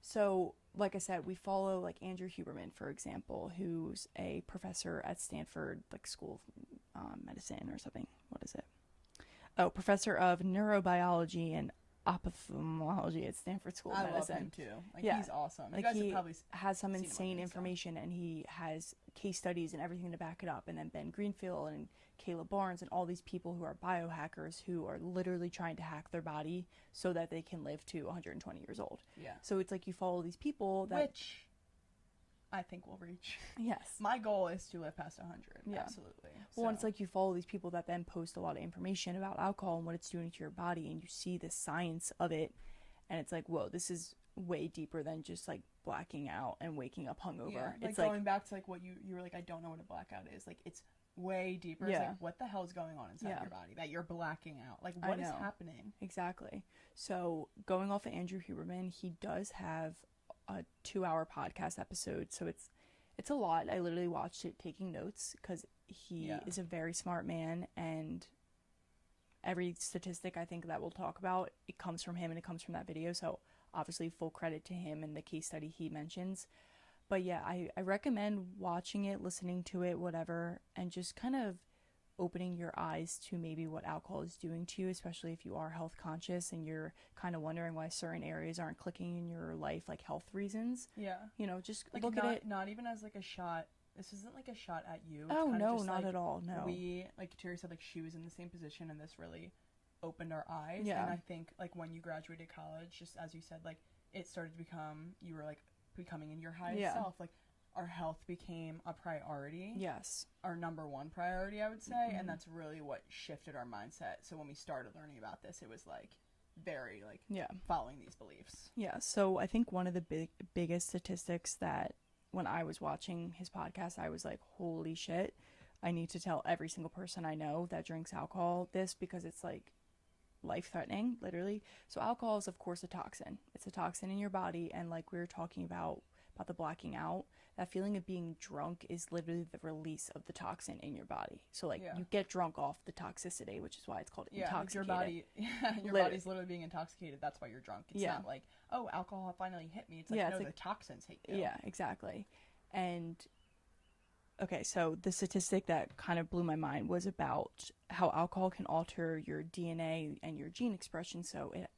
So, like I said, we follow like Andrew Huberman, for example, who's a professor at Stanford, like School of Medicine or something. What is it? Oh, professor of neurobiology and ophthalmology at Stanford School of I Medicine. love him too. Like, Yeah. he's awesome. You Like guys he have probably has some seen him on insane Insta. information, and he has case studies and everything to back it up. And then Ben Greenfield and Caleb Barnes and all these people who are biohackers who are literally trying to hack their body so that they can live to 120 years old. Yeah. So it's like you follow these people that... Which I think we'll reach. Yes. My goal is to live past 100. Yeah. Absolutely. Well, and it's like you follow these people that then post a lot of information about alcohol and what it's doing to your body, and you see the science of it, and it's like, whoa, this is way deeper than just like blacking out and waking up hungover. Yeah, like it's going back to like what you were like, I don't know what a blackout is. Like, it's way deeper. It's like, what the hell is going on inside your body that you're blacking out? Like, what is happening? Exactly. So going off of Andrew Huberman, he does have a 2-hour podcast episode, so it's a lot. I literally watched it taking notes because he is a very smart man, and every statistic I think that we'll talk about, it comes from him and it comes from that video. So obviously full credit to him and the case study he mentions. But yeah, I recommend watching it, listening to it, whatever, and just kind of opening your eyes to maybe what alcohol is doing to you, especially if you are health conscious and you're kind of wondering why certain areas aren't clicking in your life, like health reasons. Yeah. You know, just like, look at it. Not even as like a shot. This isn't like a shot at you. It's Oh, no, just, not like, at all. No. We, like Terry said, like she was in the same position, and this really opened our eyes. Yeah. And I think like when you graduated college, just as you said, like it started to become, you were like becoming in your highest self. Like our health became a priority. Yes. Our number one priority, I would say. And that's really what shifted our mindset. So when we started learning about this, it was like very like following these beliefs. Yeah. So I think one of the biggest statistics that when I was watching his podcast, I was like, holy shit, I need to tell every single person I know that drinks alcohol this, because it's like life-threatening, literally. So alcohol is, of course, a toxin. It's a toxin in your body, and like we were talking about the blacking out, that feeling of being drunk is literally the release of the toxin in your body. So like you get drunk off the toxicity, which is why it's called intoxicated. Like your body's literally being intoxicated. That's why you're drunk. It's not like, oh, alcohol finally hit me. It's like, no, it's like, the toxins hit you. Yeah, exactly. And okay, so the statistic that kind of blew my mind was about how alcohol can alter your DNA and your gene expression, so it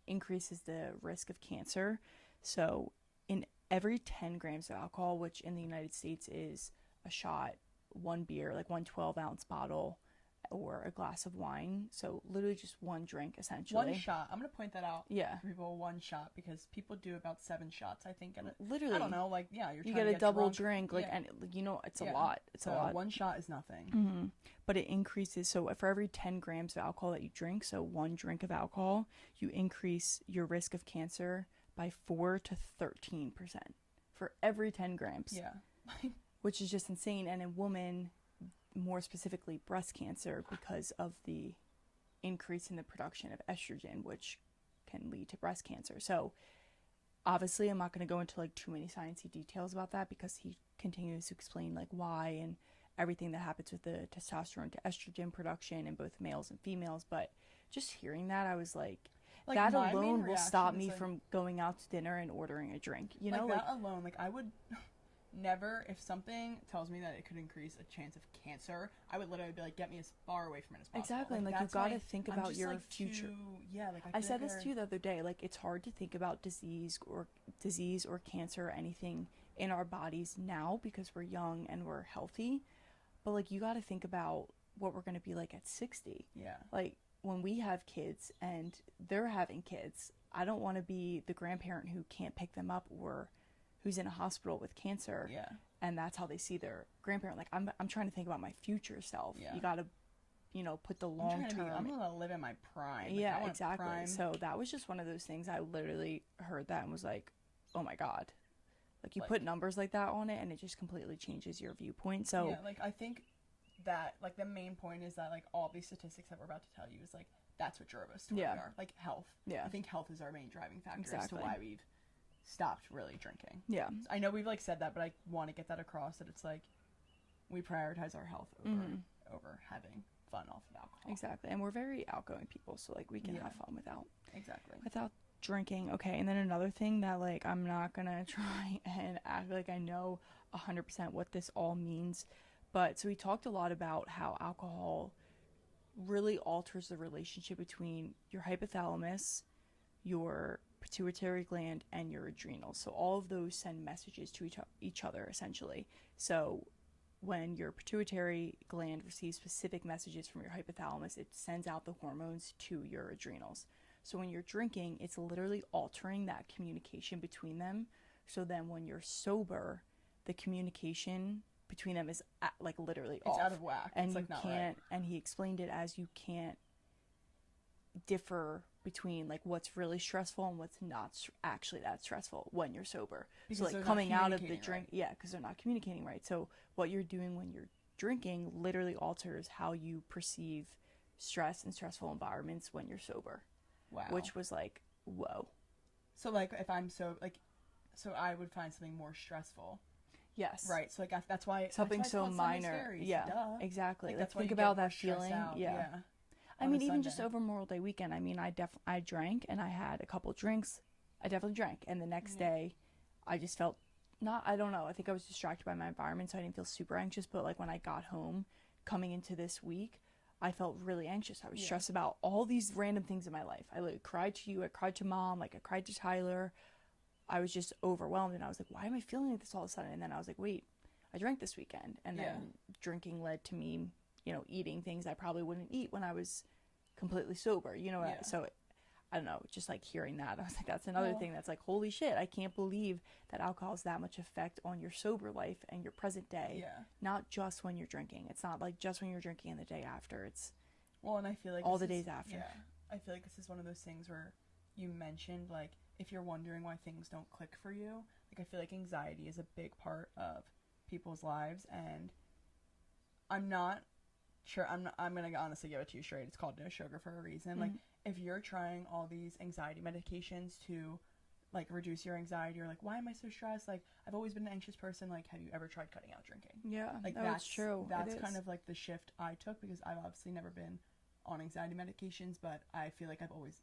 increases the risk of cancer. So in every 10 grams of alcohol, which in the United States is a shot, one beer, like 1 12-ounce bottle, or a glass of wine. So literally just one drink, essentially. One shot. I'm going to point that out. Yeah. For people, one shot, because people do about 7 shots, I think. And literally. I don't know, like, you're trying you get a double drunk. drink, like, and you know, it's a lot. It's a lot. One shot is nothing. Mm-hmm. But it increases, so for every 10 grams of alcohol that you drink, so one drink of alcohol, you increase your risk of cancer by 4 to 13% for every 10 grams. Yeah. Which is just insane. And in women, more specifically breast cancer, because of the increase in the production of estrogen, which can lead to breast cancer. So obviously I'm not going to go into like too many sciencey details about that, because he continues to explain like why and everything that happens with the testosterone to estrogen production in both males and females. But just hearing that, I was like that alone will stop me from going out to dinner and ordering a drink. You know, that alone, like I would never, if something tells me that it could increase a chance of cancer, I would literally be like, get me as far away from it as possible. Exactly. Like you got to think about your future. I said this to you the other day, like it's hard to think about disease or cancer or anything in our bodies now because we're young and we're healthy. But like you got to think about what we're going to be like at 60. Yeah. Like when we have kids and they're having kids, I don't want to be the grandparent who can't pick them up or who's in a hospital with cancer. Yeah. And that's how they see their grandparent. Like I'm trying to think about my future self. Yeah. You got to, put the long term. I'm going to live in my prime. Like, yeah, exactly. Prime. So that was just one of those things. I literally heard that and was like, oh my God. Like you put numbers like that on it and it just completely changes your viewpoint. So yeah, like I think that like the main point is that like all these statistics that we're about to tell you is like that's what drove us to where we are. Like health. Yeah. I think health is our main driving factor as to why we've stopped really drinking. Yeah. So I know we've like said that, but I want to get that across that it's like we prioritize our health over having fun off of alcohol. Exactly. And we're very outgoing people, so like we can have fun without drinking. Okay, and then another thing that, like, I'm not gonna try and act like I know 100% what this all means, but so we talked a lot about how alcohol really alters the relationship between your hypothalamus, your pituitary gland, and your adrenals. So all of those send messages to each other, essentially. So when your pituitary gland receives specific messages from your hypothalamus, it sends out the hormones to your adrenals. So when you're drinking, it's literally altering that communication between them. So then when you're sober, the communication between them is like literally it's off. Out of whack. And it's you like not can't, right. and he explained it as you can't differ between like what's really stressful and what's not actually that stressful when you're sober. Because so like coming out of the drink, right. yeah, because they're not communicating right. So what you're doing when you're drinking literally alters how you perceive stress and stressful environments when you're sober. Wow. Which was like, whoa. So like if I'm so I would find something more stressful. Yes. Right. So like that's why something so minor. Yeah. Duh. Exactly. Like, think about that feeling. Yeah. I mean, even just over Memorial Day weekend. I mean, I drank and I had a couple drinks. I definitely drank, and the next day, I just felt I don't know. I think I was distracted by my environment, so I didn't feel super anxious. But like when I got home, coming into this week, I felt really anxious. I was stressed about all these random things in my life. I like cried to you. I cried to Mom. Like I cried to Tyler. I was just overwhelmed, and I was like, why am I feeling like this all of a sudden? And then I was like, wait, I drank this weekend, and then drinking led to me, eating things I probably wouldn't eat when I was completely sober, so I don't know, just like hearing that, I was like, that's another thing that's like, holy shit, I can't believe that alcohol has that much effect on your sober life and your present day, not just when you're drinking. It's not like just when you're drinking and the day after, it's and I feel like all the days after. I feel like this is one of those things where you mentioned, like, if you're wondering why things don't click for you, like, I feel like anxiety is a big part of people's lives, and I'm not sure, I'm gonna honestly give it to you straight. It's called no sugar for a reason. Like, if you're trying all these anxiety medications to like reduce your anxiety, or like, why am I so stressed? Like, I've always been an anxious person. Like, have you ever tried cutting out drinking? Yeah, like that's true. That's kind of like the shift I took, because I've obviously never been on anxiety medications, but I feel like I always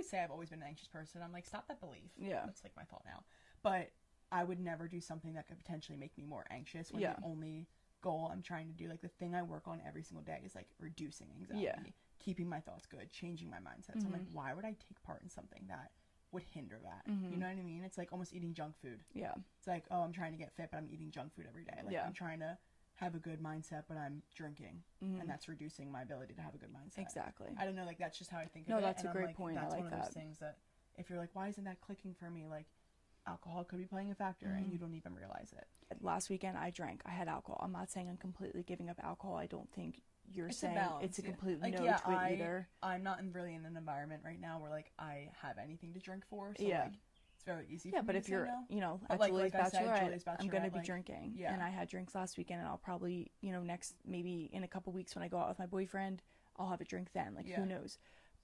say I've always been an anxious person. I'm like, stop that belief. Yeah, that's like my fault now. But I would never do something that could potentially make me more anxious when the only goal I'm trying to do, like the thing I work on every single day, is like reducing anxiety, keeping my thoughts good, changing my mindset. So I'm like, why would I take part in something that would hinder that? You know what I mean? It's like almost eating junk food. Yeah, it's like, oh, I'm trying to get fit, but I'm eating junk food every day. Like, I'm trying to have a good mindset, but I'm drinking, and that's reducing my ability to have a good mindset. Exactly. I don't know, like, that's just how I think of it. No, that's a great point. That's I like one of those things that if you're like, why isn't that clicking for me? Like, alcohol could be playing a factor, and you don't even realize it. Last weekend I drank. I had alcohol. I'm not saying I'm completely giving up alcohol. I don't think you're saying it's a complete no to it either. I'm not really in an environment right now where like I have anything to drink for, so like it's very easy for me but to if you're no. At like, Julie's Bachelorette, I'm gonna be like, drinking, and I had drinks last weekend, and I'll probably next, maybe in a couple weeks when I go out with my boyfriend, I'll have a drink then, like who knows.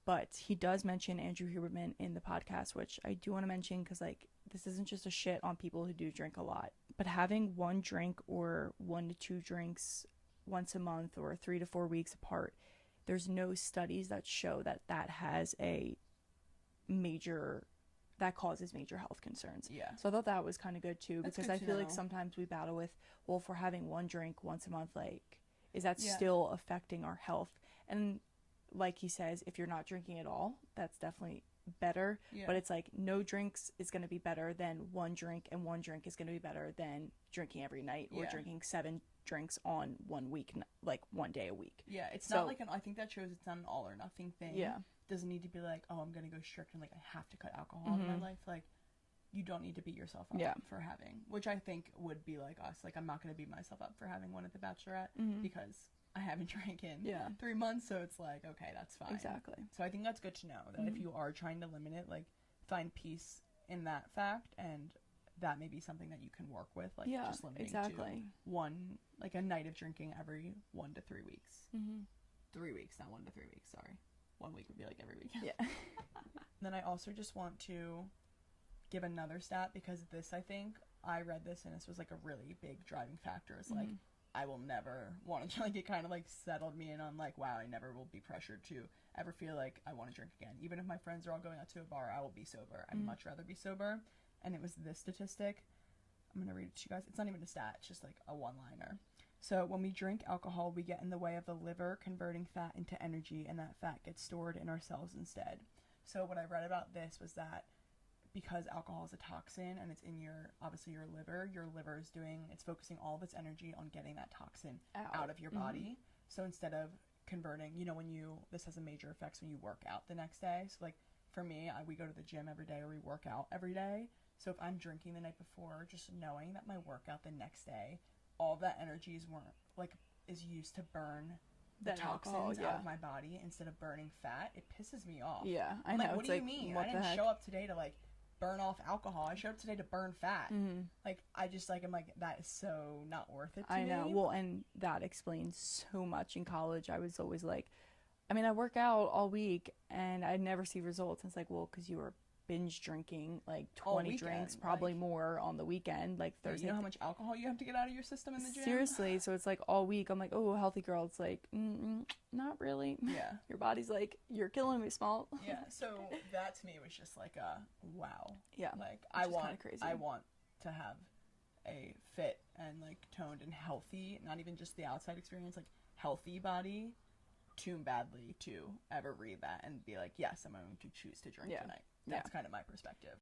But he does mention Andrew Huberman in the podcast, which I do want to mention, because like, this isn't just a shit on people who do drink a lot, but having one drink or 1 to 2 drinks once a month or 3 to 4 weeks apart, there's no studies that show that has a major, that causes major health concerns. Yeah. So I thought that was kind of good too, because I feel like sometimes we battle with, well, if we're having one drink once a month, like, is that still affecting our health? And like he says, if you're not drinking at all, that's definitely better, but it's like no drinks is going to be better than one drink, and one drink is going to be better than drinking every night, or drinking 7 drinks on 1 week, like one day a week. It's not like I think that shows it's not an all or nothing thing. It doesn't need to be like, oh, I'm going to go strict and like I have to cut alcohol in my life. Like, you don't need to beat yourself up for having, which I think would be like us. Like, I'm not going to beat myself up for having one at the Bachelorette, because I haven't drank in 3 months, so it's like, okay, that's fine. Exactly. So I think that's good to know, that if you are trying to limit it, like, find peace in that fact, and that may be something that you can work with, like, just limiting to one, like, a night of drinking every 1 to 3 weeks. 3 weeks, not 1 to 3 weeks, sorry. 1 week would be like every week. Then I also just want to give another stat, because this, I think, I read this and this was like a really big driving factor, is like, I will never want to, like, it kind of, like, settled me in on, like, wow, I never will be pressured to ever feel like I want to drink again. Even if my friends are all going out to a bar, I will be sober. I'd much rather be sober. And it was this statistic. I'm going to read it to you guys. It's not even a stat. It's just, like, a one-liner. So when we drink alcohol, we get in the way of the liver converting fat into energy, and that fat gets stored in our cells instead. So what I read about this was that because alcohol is a toxin and it's in obviously your liver is it's focusing all of its energy on getting that toxin out of your body. So instead of converting, this has a major effects when you work out the next day. So, like, for me, we go to the gym every day, or we work out every day. So if I'm drinking the night before, just knowing that my workout the next day, all that energy is used to burn the toxins out of my body instead of burning fat, it pisses me off. Yeah, I know. Like, what do you mean? I didn't show up today to, like, burn off alcohol. I showed up today to burn fat. Like, I just, like, I'm like, that is so not worth it to me. I know. Well, and that explains so much. In college, I was always like, I work out all week and I never see results. And it's like, well, because you were binge drinking like 20 drinks, probably more on the weekend, like Thursday. You know how much alcohol you have to get out of your system in the gym? Seriously. So it's like all week I'm like, oh, healthy girl. It's like, not really. Yeah. Your body's like, you're killing me, small. Yeah. So that to me was just like a wow. Yeah. Like, I want to have a fit and, like, toned and healthy, not even just the outside experience, like, healthy body, too badly to ever read that and be like, yes, I'm going to choose to drink tonight. That's kind of my perspective.